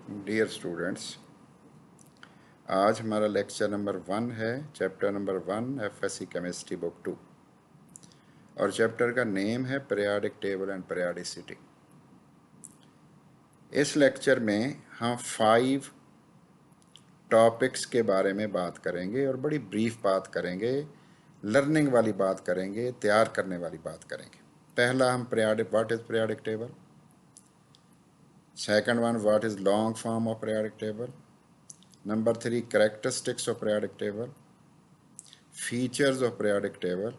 Dear students, आज हमारा lecture number 1 है, chapter number 1 FSc chemistry book 2 और चैप्टर का नेम है पीरियोडिक टेबल एंड पीरियोडिसिटी। इस लेक्चर में हम 5 टॉपिक्स के बारे में बात करेंगे और बड़ी ब्रीफ बात करेंगे, लर्निंग वाली बात करेंगे, तैयार करने वाली बात करेंगे। पहला हम periodic, what is periodic table. Second one, what is long form of periodic table. Number 3, characteristics of periodic table, features of periodic table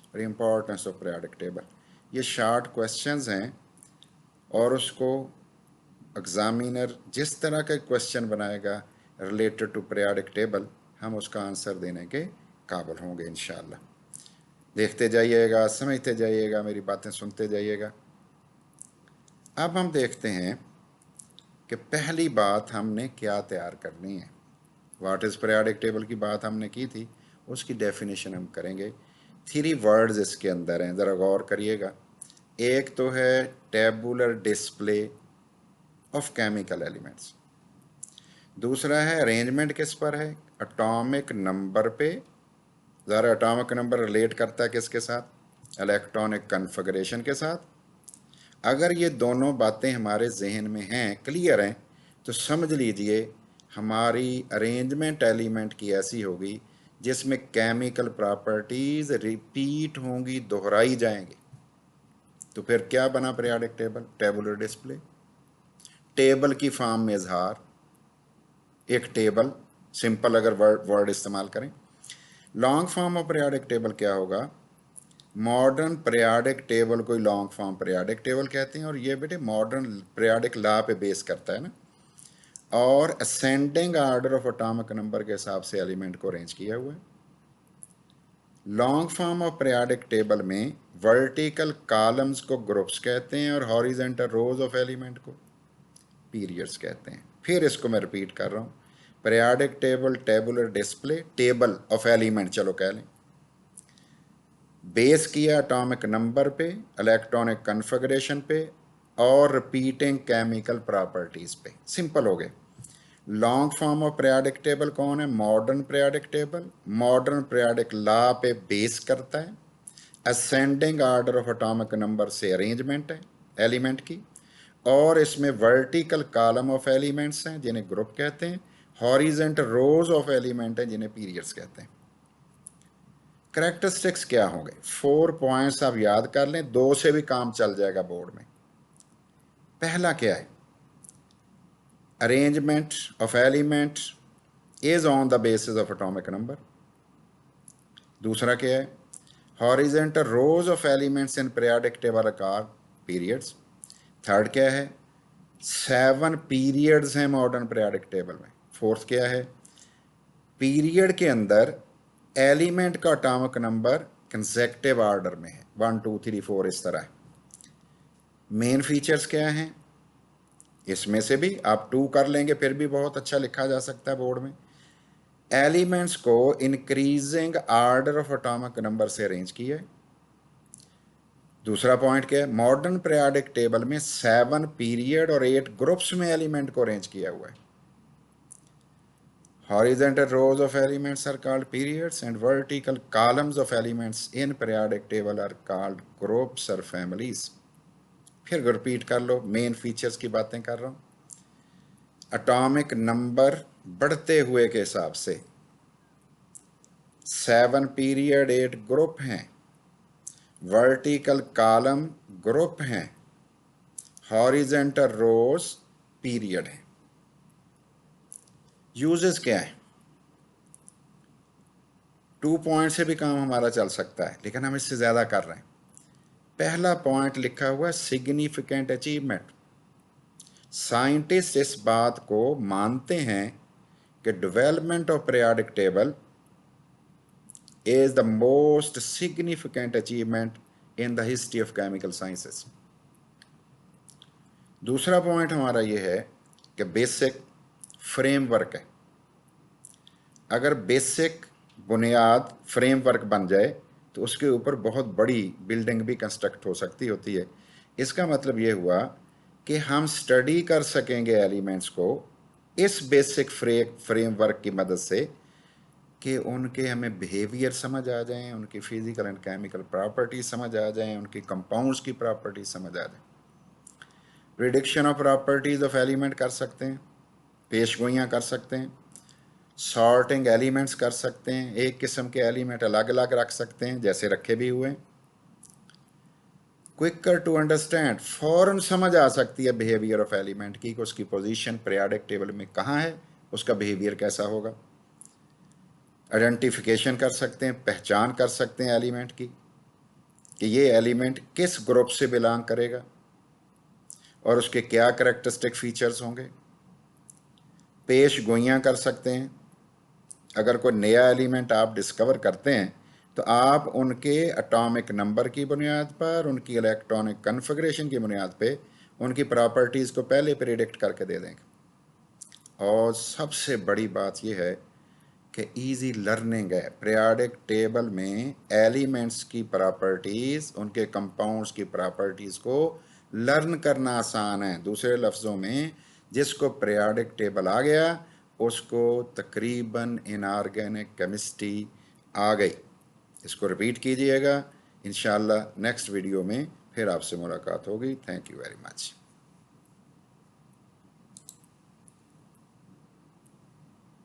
और importance of periodic table। ये शार्ट क्वेश्चंस हैं और उसको एग्जामिनर जिस तरह का क्वेश्चन बनाएगा related to periodic table, हम उसका आंसर देने के काबिल होंगे इंशाल्लाह। देखते जाइएगा, समझते जाइएगा, मेरी बातें सुनते जाइएगा। अब हम देखते हैं कि पहली बात हमने क्या तैयार करनी है। व्हाट इज़ पीरियोडिक टेबल की बात हमने की थी, उसकी डेफिनेशन हम करेंगे। 3 वर्ड्स इसके अंदर हैं, ज़रा गौर करिएगा। एक तो है tabular display of chemical elements, दूसरा है अरेंजमेंट किस पर है, एटॉमिक नंबर पे। ज़रा एटॉमिक नंबर रिलेट करता है किसके साथ, इलेक्ट्रॉनिक कन्फिगरेशन के साथ। अगर ये दोनों बातें हमारे जहन में हैं, क्लियर हैं, तो समझ लीजिए हमारी अरेंजमेंट एलिमेंट की ऐसी होगी जिसमें केमिकल प्रॉपर्टीज रिपीट होंगी, दोहराई जाएंगी। तो फिर क्या बना periodic table, tabular display, table की फॉर्म में इजहार, एक टेबल, सिंपल अगर वर्ड इस्तेमाल करें। Long form of periodic table क्या होगा, मॉडर्न पीरियोडिक टेबल को लॉन्ग फॉर्म पीरियोडिक टेबल कहते हैं, और ये बेटे मॉडर्न पीरियोडिक लॉ पे बेस करता है ना, और ascending order of atomic number के हिसाब से एलिमेंट को अरेंज किया हुआ है। Long form of periodic table में वर्टिकल कॉलम्स को ग्रुप्स कहते हैं और हॉरिजॉन्टल रोज ऑफ एलिमेंट को पीरियड्स कहते हैं। फिर इसको मैं रिपीट कर रहा हूँ, periodic table, tabular display, table of element चलो कह लें, बेस किया एटॉमिक नंबर पे, इलेक्ट्रॉनिक कन्फिगरेशन पे और रिपीटिंग केमिकल प्रॉपर्टीज पे। सिंपल हो गए। Long form of periodic table कौन है, modern periodic table, modern periodic law पे बेस करता है। Ascending order of atomic number से अरेंजमेंट है एलिमेंट की, और इसमें वर्टिकल कॉलम ऑफ एलिमेंट्स हैं जिन्हें ग्रुप कहते हैं, हॉरिजॉन्टल रोज ऑफ एलिमेंट हैं जिन्हें पीरियड्स कहते हैं। कैरेक्टरिस्टिक्स क्या होंगे, 4 पॉइंट्स आप याद कर लें, 2 से भी काम चल जाएगा बोर्ड में। पहला क्या है, arrangement of element is on the basis of atomic number. दूसरा क्या है, horizontal rows of elements in periodic table are periods. Third क्या है, 7 पीरियड्स हैं मॉडर्न पीरियोडिक टेबल में। फोर्थ क्या है, पीरियड के अंदर एलिमेंट का एटॉमिक नंबर कंसेक्टिव ऑर्डर में है, 1 2 3 4 इस तरह है। मेन फीचर्स क्या हैं, इसमें से भी आप 2 कर लेंगे फिर भी बहुत अच्छा लिखा जा सकता है बोर्ड में। एलिमेंट्स को increasing order of atomic number से अरेंज किया है। दूसरा पॉइंट क्या है, मॉडर्न पीरियोडिक टेबल में 7 पीरियड और 8 ग्रुप्स में एलिमेंट को अरेंज किया हुआ है। Horizontal rows of elements are called periods and vertical columns of elements in periodic table are called groups or families। फिर रिपीट कर लो, मेन फीचर्स की बातें कर रहा हूं। एटॉमिक नंबर बढ़ते हुए के हिसाब से 7 पीरियड 8 ग्रुप हैं, वर्टिकल कॉलम ग्रुप हैं, हॉरिजॉन्टल रोज पीरियड हैं। यूजेस क्या है, 2 पॉइंट से भी काम हमारा चल सकता है लेकिन हम इससे ज़्यादा कर रहे हैं। पहला पॉइंट लिखा हुआ है सिग्निफिकेंट अचीवमेंट। साइंटिस्ट इस बात को मानते हैं कि development of periodic table is the most significant achievement in the history of chemical sciences. दूसरा पॉइंट हमारा यह है कि बेसिक फ्रेमवर्क है। अगर बेसिक बुनियाद फ्रेमवर्क बन जाए तो उसके ऊपर बहुत बड़ी बिल्डिंग भी कंस्ट्रक्ट हो सकती होती है। इसका मतलब ये हुआ कि हम स्टडी कर सकेंगे एलिमेंट्स को इस बेसिक फ्रेमवर्क की मदद से कि उनके हमें बिहेवियर समझ आ जाएं, उनकी फिजिकल एंड केमिकल प्रॉपर्टीज समझ आ जाएं, उनकी कंपाउंड्स की प्रॉपर्टीज समझ आ जाएं। Prediction of properties of element कर सकते हैं, पेशगोइयाँ कर सकते हैं, सॉर्टिंग एलिमेंट्स कर सकते हैं, एक किस्म के एलिमेंट अलग अलग रख सकते हैं जैसे रखे भी हुए हैं। क्विकर टू अंडरस्टैंड, फौरन समझ आ सकती है बिहेवियर ऑफ एलिमेंट की, उसकी पोजीशन पीरियोडिक टेबल में कहाँ है, उसका बिहेवियर कैसा होगा। आइडेंटिफिकेशन कर सकते हैं, पहचान कर सकते हैं एलिमेंट की कि ये एलिमेंट किस ग्रुप से बिलोंग करेगा और उसके क्या करेक्टरिस्टिक फीचर्स होंगे। पेश गोइयाँ कर सकते हैं, अगर कोई नया एलिमेंट आप डिस्कवर करते हैं तो आप उनके एटॉमिक नंबर की बुनियाद पर, उनकी इलेक्ट्रॉनिक कन्फिग्रेशन की बुनियाद पे उनकी प्रॉपर्टीज़ को पहले प्रिडिक्ट करके दे देंगे। और सबसे बड़ी बात यह है कि इजी लर्निंग है। पीरियोडिक टेबल में एलिमेंट्स की प्रॉपर्टीज़, उनके कंपाउंड्स की प्रॉपर्टीज़ को लर्न करना आसान है। दूसरे लफ्ज़ों में, जिसको पीरियोडिक टेबल आ गया उसको तकरीबन इनऑर्गेनिक केमिस्ट्री आ गई। इसको रिपीट कीजिएगा, इंशाल्लाह नेक्स्ट वीडियो में फिर आपसे मुलाकात होगी। Thank you very much.